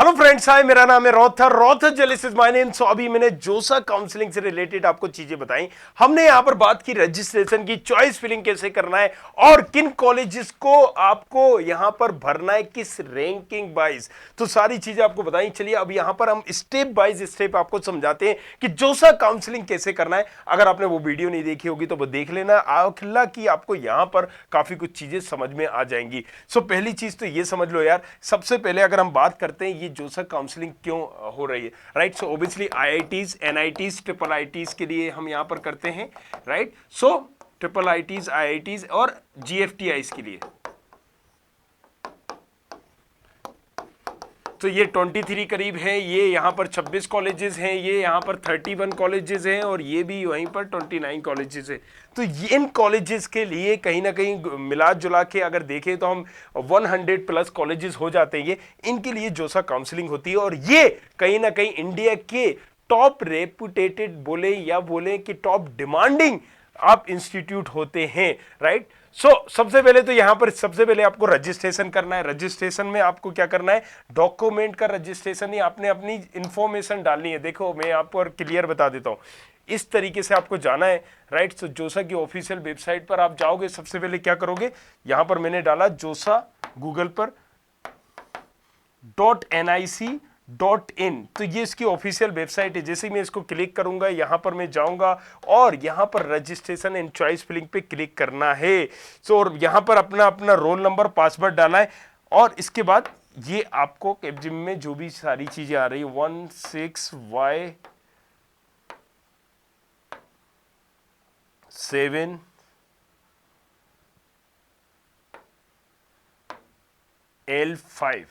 Hello friends, हाय, मेरा नाम है रॉथर रॉथर जेलिस इज माय नेम। सो अभी मैंने जोसा काउंसलिंग से रिलेटेड आपको चीजें बताई। हमने यहां पर बात की रजिस्ट्रेशन की, चॉइस फिलिंग कैसे करना है और किन कॉलेजेस को आपको यहां पर भरना है, किस रैंकिंग वाइज, तो सारी चीजें आपको बताई। चलिए अब यहां पर हम स्टेप बाय स्टेप आपको समझाते हैं कि जोसा काउंसलिंग कैसे करना है। अगर आपने वो वीडियो नहीं देखी होगी तो वो देख लेना, अखिला की आपको यहां पर काफी कुछ चीजें समझ में आ जाएंगी। सो पहली चीज तो ये समझ लो यार, सबसे पहले अगर हम बात करते हैं ये जोसा काउंसलिंग क्यों हो रही है, right. So obviously IITs, NITs, triple ITs के लिए हम यहां पर करते हैं, राइट। सो ट्रिपल आईटीज, आईआईटीज और जीएफटीआईज के लिए तो ये 23 करीब है, ये यहाँ पर 26 कॉलेजेस हैं, ये यहाँ पर 31 कॉलेजेस हैं और ये भी वहीं पर 29 कॉलेजेस हैं। तो इन कॉलेजेस के लिए कहीं ना कहीं मिला जुला के अगर देखें तो हम 100 प्लस कॉलेजेस हो जाते हैं। ये इनके लिए जोसा काउंसलिंग होती है और ये कहीं ना कहीं इंडिया के टॉप रेपुटेटेड बोले या बोले कि टॉप डिमांडिंग आप इंस्टीट्यूट होते हैं, राइट। सो सबसे पहले तो यहां पर सबसे पहले आपको रजिस्ट्रेशन करना है। रजिस्ट्रेशन में आपको क्या करना है, डॉक्यूमेंट का रजिस्ट्रेशन ही आपने अपनी इंफॉर्मेशन डालनी है। देखो मैं आपको क्लियर बता देता हूं, इस तरीके से आपको जाना है, राइट। सो जोसा की ऑफिशियल वेबसाइट पर आप जाओगे, सबसे पहले क्या करोगे, यहां पर मैंने डाला जोसा गूगल पर .nic.in, तो ये इसकी ऑफिशियल वेबसाइट है। जैसे ही मैं इसको क्लिक करूंगा यहां पर मैं जाऊंगा और यहां पर रजिस्ट्रेशन एंड चॉइस फिलिंग पे क्लिक करना है। सो यहां पर अपना अपना रोल नंबर, पासवर्ड डाला है और इसके बाद ये आपको कैप्जिम में जो भी सारी चीजें आ रही है 16Y7L5,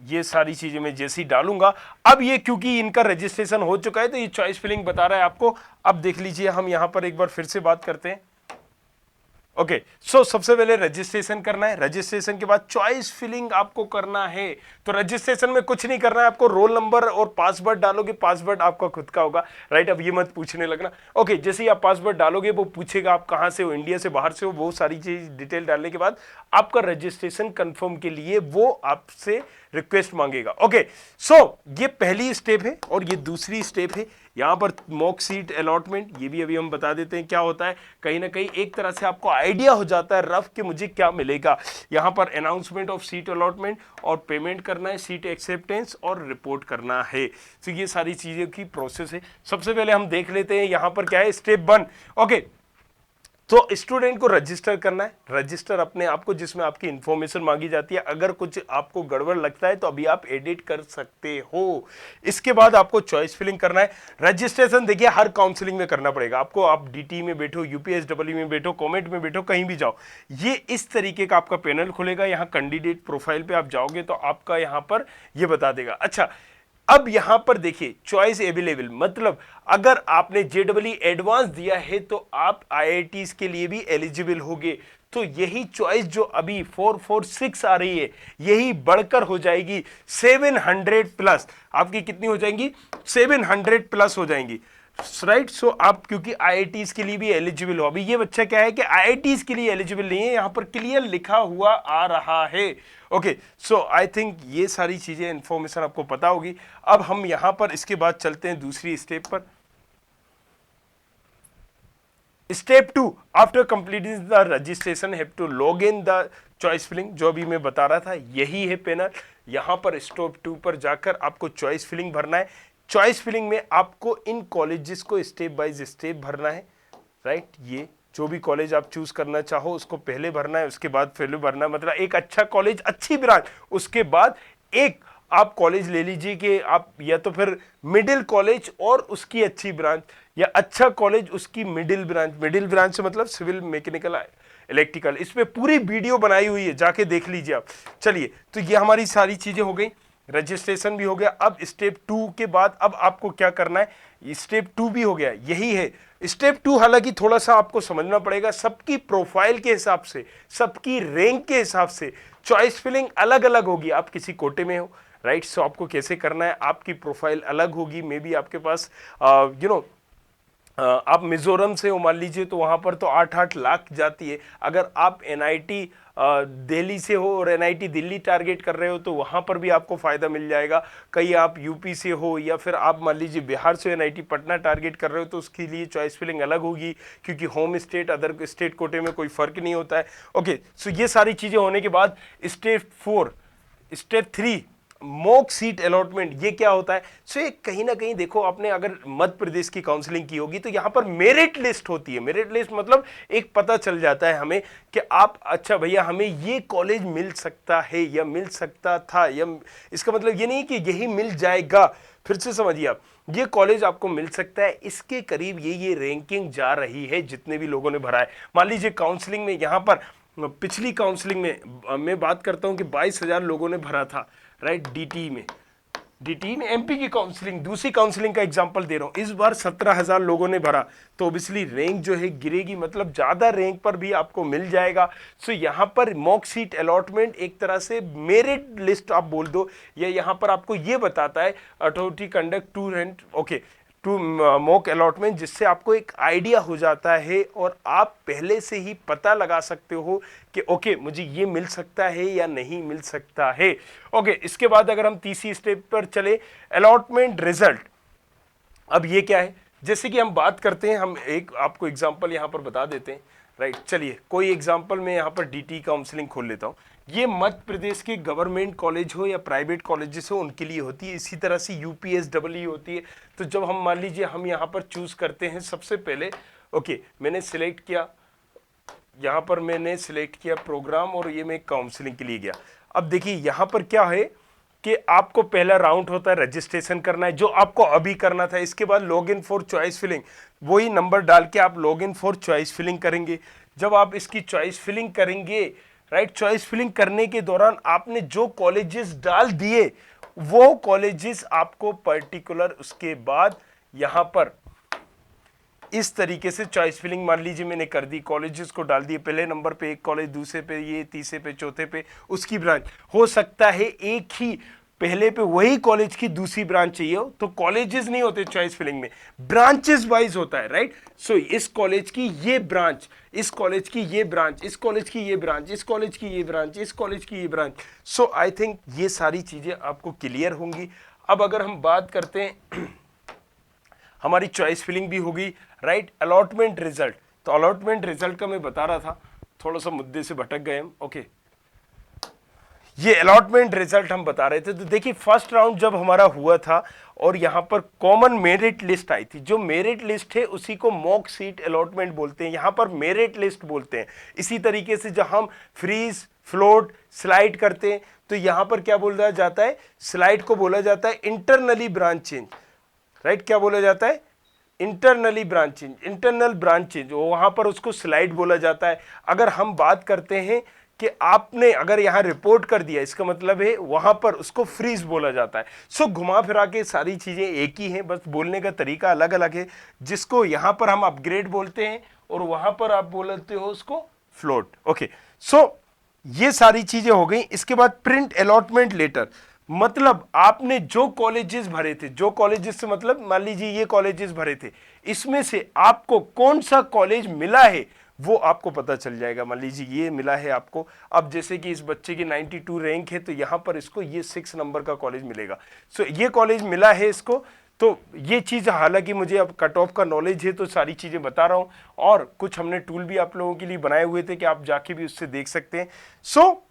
ये सारी चीजें मैं जैसे ही डालूंगा, अब ये क्योंकि इनका रजिस्ट्रेशन हो चुका है तो ये चॉइस फिलिंग बता रहा है आपको। अब देख लीजिए, हम यहां पर एक बार फिर से बात करते हैं। ओके, सो सबसे पहले रजिस्ट्रेशन करना है, रजिस्ट्रेशन के बाद चॉइस फिलिंग आपको करना है। तो रजिस्ट्रेशन में कुछ नहीं करना है, आपको रोल नंबर और पासवर्ड डालोगे, पासवर्ड आपका खुद का होगा, राइट। अब ये मत पूछने लगना। ओके, जैसे ही आप पासवर्ड डालोगे वो पूछेगा आप कहां से हो, इंडिया से, बाहर से हो, वो सारी चीज डिटेल डालने के बाद आपका रजिस्ट्रेशन कंफर्म के लिए वो आपसे रिक्वेस्ट मांगेगा। ओके, सो ये पहली स्टेप है और ये दूसरी स्टेप है। यहां पर मॉक सीट अलॉटमेंट, ये भी अभी हम बता देते हैं क्या होता है। कहीं ना कहीं एक तरह से आपको आइडिया हो जाता है रफ कि मुझे क्या मिलेगा। यहां पर अनाउंसमेंट ऑफ सीट अलॉटमेंट और पेमेंट करना है, सीट एक्सेप्टेंस और रिपोर्ट करना है। तो ये सारी चीजें की प्रोसेस है। सबसे पहले हम देख लेते हैं यहां पर क्या है, स्टेप 1। ओके, तो स्टूडेंट को रजिस्टर करना है, रजिस्टर अपने आप को, जिसमें आपकी इंफॉर्मेशन मांगी जाती है। अगर कुछ आपको गड़बड़ लगता है तो अभी आप एडिट कर सकते हो। इसके बाद आपको चॉइस फिलिंग करना है। रजिस्ट्रेशन देखिए हर काउंसलिंग में करना पड़ेगा आपको, आप डीटी में बैठो, यूपीएसडब्ल्यू में बैठो, कॉमेट में बैठो, कहीं भी जाओ, ये इस तरीके का आपका पैनल खुलेगा। यहाँ कैंडिडेट प्रोफाइल पे आप जाओगे तो आपका यहाँ पर ये बता देगा। अच्छा, अब यहां पर देखिए चॉइस अवेलेबल, मतलब अगर आपने जेडब्ल्यू एडवांस दिया है तो आप आईआईटीज के लिए भी एलिजिबल होगे। तो यही चॉइस जो अभी 446 आ रही है, यही बढ़कर हो जाएगी 700 प्लस। आपकी कितनी हो जाएंगी, 700 प्लस हो जाएंगी, राइट। सो आप क्योंकि आईआईटीज के लिए भी एलिजिबल हो। अभी ये बच्चा क्या है कि आईआईटीज के लिए एलिजिबल नहीं है, यहां पर क्लियर लिखा हुआ आ रहा है। ओके, सो आई थिंक ये सारी चीजें इंफॉर्मेशन आपको पता होगी। अब हम यहां पर इसके बाद चलते हैं दूसरी स्टेप पर। Step 2, after completing the registration have to log in the choice filling, जो अभी मैं बता रहा था यही है पैनल। यहां पर स्टेप 2 पर जाकर आपको चॉइस फिलिंग भरना है। चॉइस फिलिंग में आपको इन कॉलेजेस को स्टेप बाय स्टेप भरना है, राइट। ये जो भी कॉलेज आप चूज करना चाहो उसको पहले भरना है, उसके बाद फिर भरना है। मतलब एक अच्छा कॉलेज, अच्छी ब्रांच, उसके बाद एक आप कॉलेज ले लीजिए कि आप या तो फिर मिडिल कॉलेज और उसकी अच्छी ब्रांच, या अच्छा कॉलेज उसकी मिडिल ब्रांच। मिडिल ब्रांच से मतलब सिविल, मैकेनिकल, इलेक्ट्रिकल। इस पे पूरी वीडियो बनाई हुई है, जाके देख लीजिए आप। चलिए, तो ये हमारी सारी चीजें हो गई, रजिस्ट्रेशन भी हो गया। अब स्टेप 2 के बाद अब आपको क्या करना है, स्टेप 2 भी हो गया, यही है स्टेप 2। हालांकि थोड़ा सा आपको समझना पड़ेगा, सबकी प्रोफाइल के हिसाब से, सबकी रैंक के हिसाब से चॉइस फिलिंग अलग अलग होगी। आप किसी कोटे में हो, राइट। सो आपको कैसे करना है, आपकी प्रोफाइल अलग होगी, मे बी आपके पास आप मिजोरम से हो मान लीजिए तो वहाँ पर तो 8-8 लाख जाती है। अगर आप एनआईटी दिल्ली से हो और एनआईटी दिल्ली टारगेट कर रहे हो तो वहाँ पर भी आपको फ़ायदा मिल जाएगा। कहीं आप यूपी से हो या फिर आप मान लीजिए बिहार से एनआईटी पटना टारगेट कर रहे हो तो उसके लिए चॉइस फिलिंग अलग होगी, क्योंकि होम स्टेट अदर स्टेट कोटे में कोई फ़र्क नहीं होता है। ओके, सो ये सारी चीज़ें होने के बाद स्टेप 3 मॉक सीट अलॉटमेंट, ये क्या होता है? सो ये कहीं ना कहीं देखो, आपने अगर मध्य प्रदेश की काउंसलिंग की होगी तो यहाँ पर मेरिट लिस्ट होती है। मेरिट लिस्ट मतलब एक पता चल जाता है हमें कि आप, अच्छा भैया हमें ये कॉलेज मिल सकता है या मिल सकता था, या इसका मतलब ये नहीं कि यही मिल जाएगा। फिर से समझिए आप, ये कॉलेज आपको मिल सकता है, इसके करीब ये रैंकिंग जा रही है जितने भी लोगों ने भरा है। मान लीजिए काउंसलिंग में यहाँ पर पिछली काउंसलिंग में मैं बात करता हूँ कि 22,000 लोगों ने भरा था, राइट, डीटी में एमपी की काउंसलिंग, दूसरी काउंसलिंग का एग्जांपल दे रहा हूं। इस बार 17,000 लोगों ने भरा तो ऑब्वियसली रैंक जो है गिरेगी, मतलब ज्यादा रैंक पर भी आपको मिल जाएगा। सो यहां पर मॉक सीट अलॉटमेंट एक तरह से मेरिट लिस्ट आप बोल दो, या यहां पर आपको ये बताता है authority conduct to mock allotment, जिससे आपको एक आइडिया हो जाता है और आप पहले से ही पता लगा सकते हो कि ओके मुझे ये मिल सकता है या नहीं मिल सकता है। ओके, इसके बाद अगर हम तीसरी स्टेप पर चले, अलॉटमेंट रिजल्ट। अब ये क्या है? जैसे कि हम बात करते हैं, हम एक आपको एग्जांपल यहां पर बता देते हैं, राइट। चलिए कोई एग्जांपल मैं यहां पर डीटी काउंसलिंग खोल लेता हूं। ये मध्य प्रदेश के गवर्नमेंट कॉलेज हो या प्राइवेट कॉलेजेस हो उनके लिए होती है। इसी तरह से यूपीएसडब्ल्यू होती है। तो जब हम मान लीजिए हम यहाँ पर चूज करते हैं, सबसे पहले ओके मैंने सिलेक्ट किया, यहाँ पर मैंने सिलेक्ट किया प्रोग्राम और ये मैं काउंसलिंग के लिए गया। अब देखिए यहाँ पर क्या है कि आपको पहला राउंड होता है, रजिस्ट्रेशन करना है जो आपको अभी करना था। इसके बाद log in for choice filling, वही नंबर डाल के आप log in for choice filling करेंगे। जब आप इसकी चॉइस फिलिंग करेंगे, राइट, चॉइस फिलिंग करने के दौरान आपने जो कॉलेजेस डाल दिए वो कॉलेजेस आपको पर्टिकुलर उसके बाद यहां पर इस तरीके से चॉइस फिलिंग, मान लीजिए मैंने कर दी, कॉलेजेस को डाल दिए, पहले नंबर पे एक कॉलेज, दूसरे पे ये, तीसरे पे, चौथे पे उसकी ब्रांच। हो सकता है एक ही पहले पे वही कॉलेज की दूसरी ब्रांच चाहिए हो, तो कॉलेजेस नहीं होते चॉइस फिलिंग में, ब्रांचेस वाइज होता है, राइट। सो इस कॉलेज की ये ब्रांच, इस कॉलेज की ये ब्रांच, इस कॉलेज की ये ब्रांच, इस कॉलेज की ये ब्रांच, इस कॉलेज की ये ब्रांच। सो आई थिंक ये सारी चीजें आपको क्लियर होंगी। अब अगर हम बात करते हैं, हमारी चॉइस फिलिंग भी होगी, राइट। अलॉटमेंट रिजल्ट, तो अलॉटमेंट रिजल्ट का मैं बता रहा था, थोड़ा सा मुद्दे से भटक गए हम। ओके, ये अलॉटमेंट रिजल्ट हम बता रहे थे। तो देखिए फर्स्ट राउंड जब हमारा हुआ था और यहां पर कॉमन मेरिट लिस्ट आई थी, जो मेरिट लिस्ट है उसी को मॉक सीट अलॉटमेंट बोलते हैं, यहां पर मेरिट लिस्ट बोलते हैं। इसी तरीके से जब हम फ्रीज, फ्लोट, स्लाइड करते हैं तो यहां पर क्या बोला जाता है? स्लाइड को बोला जाता है इंटरनली ब्रांच चेंज, राइट। क्या बोला जाता है? Internally branch change, internal branch change, वहां पर उसको स्लाइड बोला जाता है। अगर हम बात करते हैं कि आपने अगर यहां रिपोर्ट कर दिया, इसका मतलब है वहां पर उसको फ्रीज बोला जाता है। सो घुमा फिरा के सारी चीजें एक ही हैं, बस बोलने का तरीका अलग अलग है। जिसको यहां पर हम अपग्रेड बोलते हैं और वहां पर आप बोलते हो उसको फ्लोट। ओके, सो ये सारी चीजें हो गई। इसके बाद प्रिंट अलॉटमेंट लेटर, मतलब आपने जो कॉलेजेस भरे थे, जो कॉलेजेस से मतलब मान लीजिए ये कॉलेजेस भरे थे, इसमें से आपको कौन सा कॉलेज मिला है वो आपको पता चल जाएगा। मान लीजिए ये मिला है आपको, अब जैसे कि इस बच्चे की 92 रैंक है तो यहां पर इसको ये 6 नंबर का कॉलेज मिलेगा। सो ये कॉलेज मिला है इसको। तो ये चीज़, हालांकि मुझे अब कट ऑफ का नॉलेज है तो सारी चीज़ें बता रहा हूं, और कुछ हमने टूल भी आप लोगों के लिए बनाए हुए थे कि आप जाके भी उससे देख सकते हैं। सो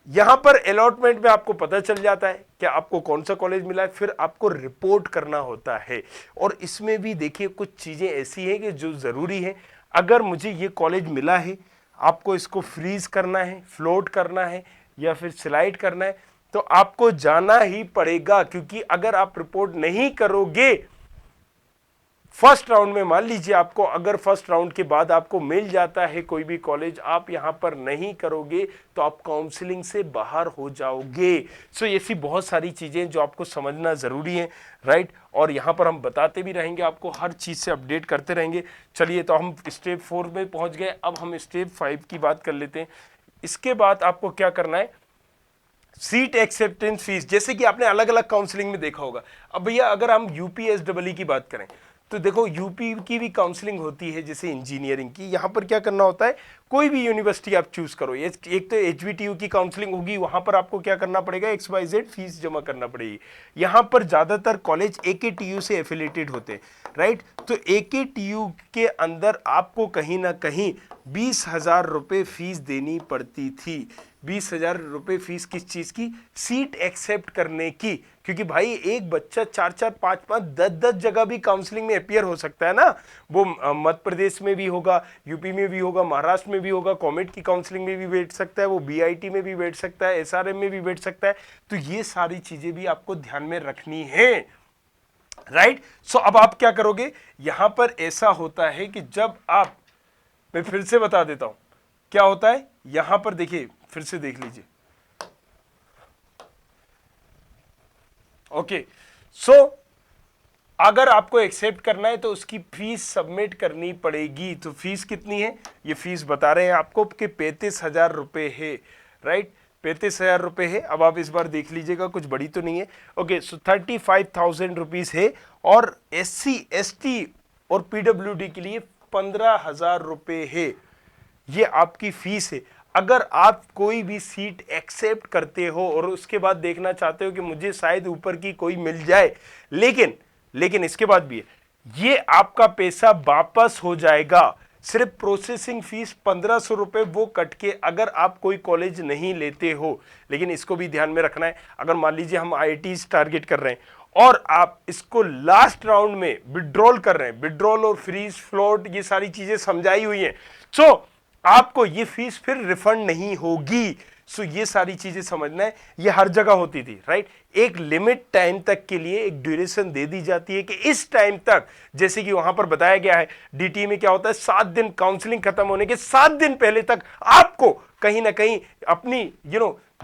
यहां पर अलॉटमेंट में आपको पता चल जाता है कि आपको कौन सा कॉलेज मिला है, फिर आपको रिपोर्ट करना होता है। और इसमें भी देखिए कुछ चीजें ऐसी हैं कि जो जरूरी है। अगर मुझे ये कॉलेज मिला है, आपको इसको फ्रीज करना है, फ्लोट करना है या फिर स्लाइड करना है, तो आपको जाना ही पड़ेगा, क्योंकि अगर आप रिपोर्ट नहीं करोगे फर्स्ट राउंड में, मान लीजिए आपको अगर फर्स्ट राउंड के बाद आपको मिल जाता है कोई भी कॉलेज, आप यहां पर नहीं करोगे तो आप काउंसलिंग से बाहर हो जाओगे। सो ऐसी बहुत सारी चीजें जो आपको समझना जरूरी है, राइट। और यहां पर हम बताते भी रहेंगे आपको, हर चीज से अपडेट करते रहेंगे। चलिए, तो हम स्टेप 4 में पहुंच गए, अब हम स्टेप 5 की बात कर लेते हैं। इसके बाद आपको क्या करना है? सीट एक्सेप्टेंस फीस, जैसे कि आपने अलग अलग काउंसलिंग में देखा होगा। अब भैया अगर हम यूपीएसडब्ल्यू की बात करें तो देखो यूपी की भी काउंसलिंग होती है जैसे इंजीनियरिंग की। यहाँ पर क्या करना होता है, कोई भी यूनिवर्सिटी आप चूज करो, एक तो एचबीटीयू की काउंसलिंग होगी, वहां पर आपको क्या करना पड़ेगा, XYZ फीस जमा करना पड़ेगी। यहाँ पर ज्यादातर कॉलेज AKTU से एफिलेटेड होते हैं, राइट। तो AKTU के अंदर आपको कहीं ना कहीं 20,000 रुपये फीस देनी पड़ती थी। 20,000 रुपये फीस किस चीज की, सीट एक्सेप्ट करने की, क्योंकि भाई एक बच्चा 4-4, 5-5, 10-10 जगह भी काउंसलिंग में अपियर हो सकता है ना। वो मध्य प्रदेश में भी होगा, यूपी में भी होगा, महाराष्ट्र में भी होगा, कॉमेट की काउंसलिंग में भी बैठ सकता है, वो BIT में भी बैठ सकता है, SRM में भी बैठ सकता है। तो ये सारी चीजें भी आपको ध्यान में रखनी है, राइट। सो अब आप क्या करोगे, यहां पर ऐसा होता है कि जब आप, मैं फिर से बता देता हूं क्या होता है, यहां पर देखिए फिर से देख लीजिए। ओके, सो अगर आपको एक्सेप्ट करना है तो उसकी फीस सबमिट करनी पड़ेगी। तो फीस कितनी है, ये फीस बता रहे हैं आपको कि 35,000 रुपए है, राइट। 35,000 रुपए है। अब आप इस बार देख लीजिएगा, कुछ बड़ी तो नहीं है। ओके, सो 35,000 रुपीज है, और SC ST और PWD के लिए 15,000 रुपए है, ये आपकी फीस है। अगर आप कोई भी सीट एक्सेप्ट करते हो और उसके बाद देखना चाहते हो कि मुझे शायद ऊपर की कोई मिल जाए, लेकिन इसके बाद भी है, ये आपका पैसा वापस हो जाएगा। सिर्फ प्रोसेसिंग फीस 1,500 रुपए वो कट के, अगर आप कोई कॉलेज नहीं लेते हो। लेकिन इसको भी ध्यान में रखना है, अगर मान लीजिए हम IIT टारगेट कर रहे हैं और आप इसको लास्ट राउंड में विड्रॉल कर रहे हैं, विड्रॉल और फ्रीज फ्लोट ये सारी चीजें समझाई हुई हैं, सो आपको ये फीस फिर रिफंड नहीं होगी। सो ये सारी चीजें समझना है, ये हर जगह होती थी, राइट। एक लिमिट टाइम तक के लिए एक ड्यूरेशन दे दी जाती है कि इस टाइम तक, जैसे कि वहां पर बताया गया है DT में क्या होता है, 7 दिन, काउंसलिंग खत्म होने के 7 दिन पहले तक आपको कहीं ना कहीं अपनी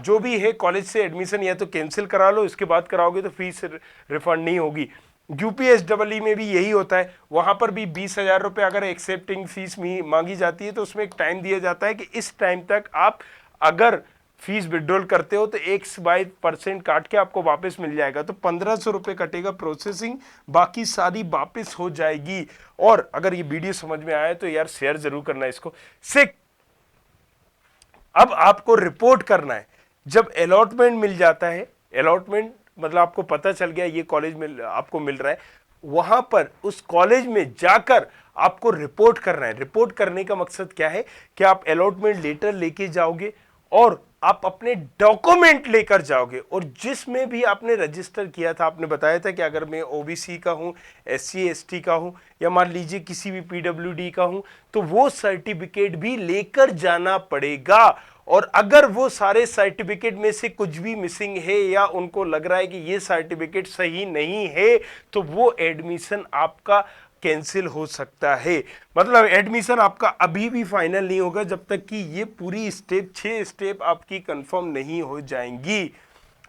जो भी है कॉलेज से एडमिशन या तो कैंसिल करा लो, इसके बाद कराओगे तो फीस रिफंड नहीं होगी। UPSEE में भी यही होता है, वहां पर भी 20,000 रुपए अगर एक्सेप्टिंग फीस मांगी जाती है तो उसमें एक टाइम दिया जाता है कि इस टाइम तक आप अगर फीस विड्रॉल करते हो तो X% काट के आपको वापस मिल जाएगा। तो 1,500 रुपए कटेगा प्रोसेसिंग, बाकी सारी वापस हो जाएगी। और अगर ये वीडियो समझ में आया तो यार शेयर जरूर करना इसको। अब आपको रिपोर्ट करना है जब अलॉटमेंट मिल जाता है, अलॉटमेंट मतलब आपको पता चल गया ये कॉलेज में आपको मिल रहा है, वहां पर उस कॉलेज में जाकर आपको रिपोर्ट करना है। रिपोर्ट करने का मकसद क्या है कि आप अलॉटमेंट लेटर लेके जाओगे और आप अपने डॉक्यूमेंट लेकर जाओगे, और जिसमें भी आपने रजिस्टर किया था, आपने बताया था कि अगर मैं OBC का हूं, SC ST का हूं, या मान लीजिए किसी भी PWD का हूं, तो वो सर्टिफिकेट भी लेकर जाना पड़ेगा। और अगर वो सारे सर्टिफिकेट में से कुछ भी मिसिंग है या उनको लग रहा है कि ये सर्टिफिकेट सही नहीं है, तो वो एडमिशन आपका कैंसिल हो सकता है। मतलब एडमिशन आपका अभी भी फाइनल नहीं होगा जब तक कि ये पूरी स्टेप 6 स्टेप आपकी कंफर्म नहीं हो जाएंगी,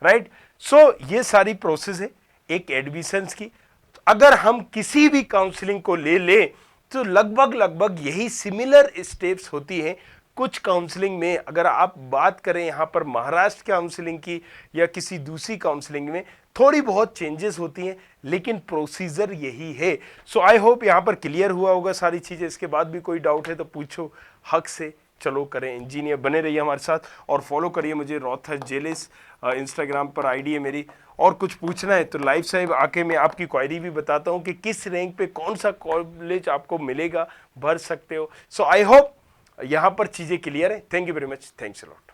राइट। सो ये सारी प्रोसेस है एक एडमिशंस की। अगर हम किसी भी काउंसलिंग को ले लें तो लगभग यही सिमिलर स्टेप्स होती हैं। कुछ काउंसलिंग में अगर आप बात करें यहाँ पर महाराष्ट्र काउंसलिंग की या किसी दूसरी काउंसलिंग में, थोड़ी बहुत चेंजेस होती हैं, लेकिन प्रोसीजर यही है। सो आई होप यहाँ पर क्लियर हुआ होगा सारी चीज़ें। इसके बाद भी कोई डाउट है तो पूछो हक से, चलो करें। इंजीनियर बने रहिए हमारे साथ और फॉलो करिए मुझे, रॉथर जेलिस इंस्टाग्राम पर ID है मेरी। और कुछ पूछना है तो लाइव साहब आके मैं आपकी क्वेरी भी बताता हूँ कि किस रैंक पे कौन सा कॉलेज आपको मिलेगा, भर सकते हो। सो आई होप यहाँ पर चीज़ें क्लियर है। Thank you very much, thanks a lot.